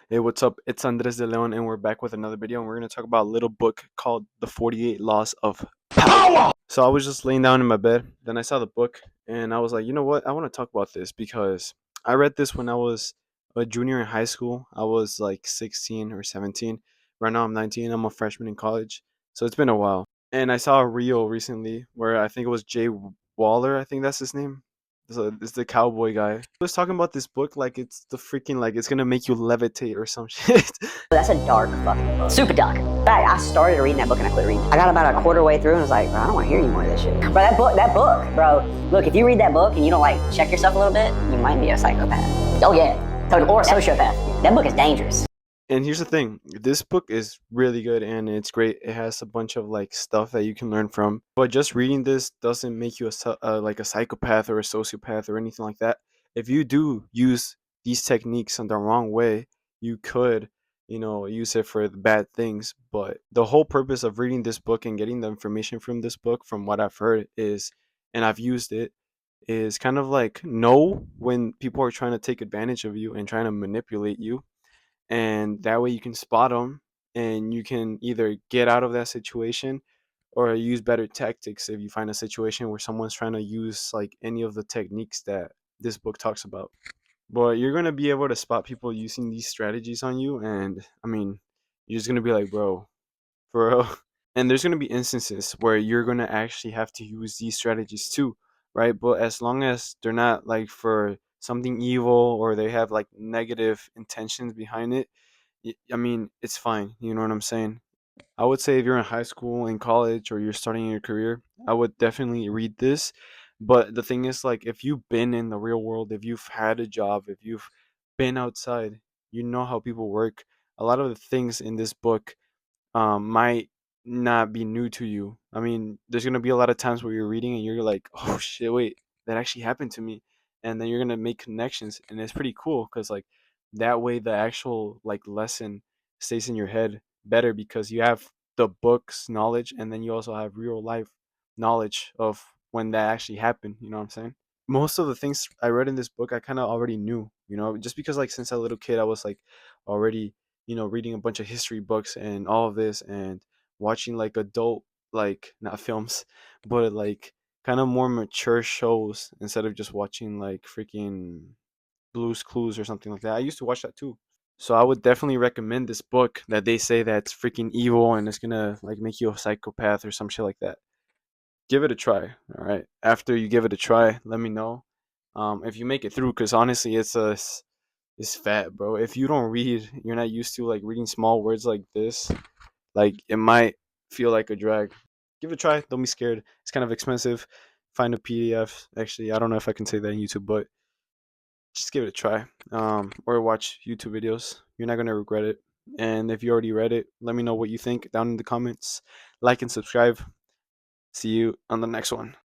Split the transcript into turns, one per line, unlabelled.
Hey, what's up? It's Andres de Leon, and we're back with another video. And we're going to talk about a little book called The 48 Laws of Power. So I was just laying down in my bed. Then I saw the book, and I was like, you know what? I want to talk about this because I read this when I was a junior in high school. I was like 16 or 17. Right now I'm 19. I'm a freshman in college. So it's been a while. And I saw a reel recently where I think it was Jay Waller. I think that's his name. So it's the cowboy guy. He was talking about this book like it's the freaking like it's gonna make you levitate or some shit.
That's a dark fucking book. Super dark. In fact, I started reading that book and I quit reading. I got about a quarter way through and was like, bro, I don't want to hear any more of this shit. Bro, that book, bro. Look, if you read that book and you don't like check yourself a little bit, you might be a psychopath. Oh yeah, or a sociopath. That book is dangerous.
And here's the thing, this book is really good and it's great. It has a bunch of like stuff that you can learn from. But just reading this doesn't make you like a psychopath or a sociopath or anything like that. If you do use these techniques in the wrong way, you could, use it for the bad things. But the whole purpose of reading this book and getting the information from this book, from what I've heard, is, and I've used it, is kind of like know when people are trying to take advantage of you and trying to manipulate you, and that way you can spot them and you can either get out of that situation or use better tactics if you find a situation where someone's trying to use like any of the techniques that this book talks about. But you're going to be able to spot people using these strategies on you, and I mean, you're just going to be like, bro, for real. And there's going to be instances where you're going to actually have to use these strategies too, right? But as long as they're not like for something evil or they have like negative intentions behind it, I mean, it's fine. You know what I'm saying? I would say if you're in high school, in college, or you're starting your career, I would definitely read this. But the thing is, like, if you've been in the real world, if you've had a job, if you've been outside, you know how people work. A lot of the things in this book might not be new to you. I mean, there's gonna be a lot of times where you're reading and you're like, oh shit, wait, that actually happened to me, and then you're gonna make connections, and it's pretty cool because like that way the actual like lesson stays in your head better because you have the book's knowledge and then you also have real life knowledge of when that actually happened. You know what I'm saying? Most of the things I read in this book I kind of already knew, just because like since a little kid I was like already, reading a bunch of history books and all of this and watching like adult, like not films, but like kind of more mature shows instead of just watching like freaking Blue's Clues or something like that. I used to watch that too. So I would definitely recommend this book that they say that's freaking evil and it's gonna like make you a psychopath or some shit like that. Give it a try. All right. After you give it a try, let me know if you make it through. Cause honestly, it's fat, bro. If you don't read, you're not used to like reading small words like this. Like it might feel like a drag. Give it a try. Don't be scared. It's kind of expensive. Find a PDF. Actually, I don't know if I can say that on YouTube, but just give it a try. Or watch YouTube videos. You're not gonna regret it. And if you already read it, let me know what you think down in the comments. Like and subscribe. See you on the next one.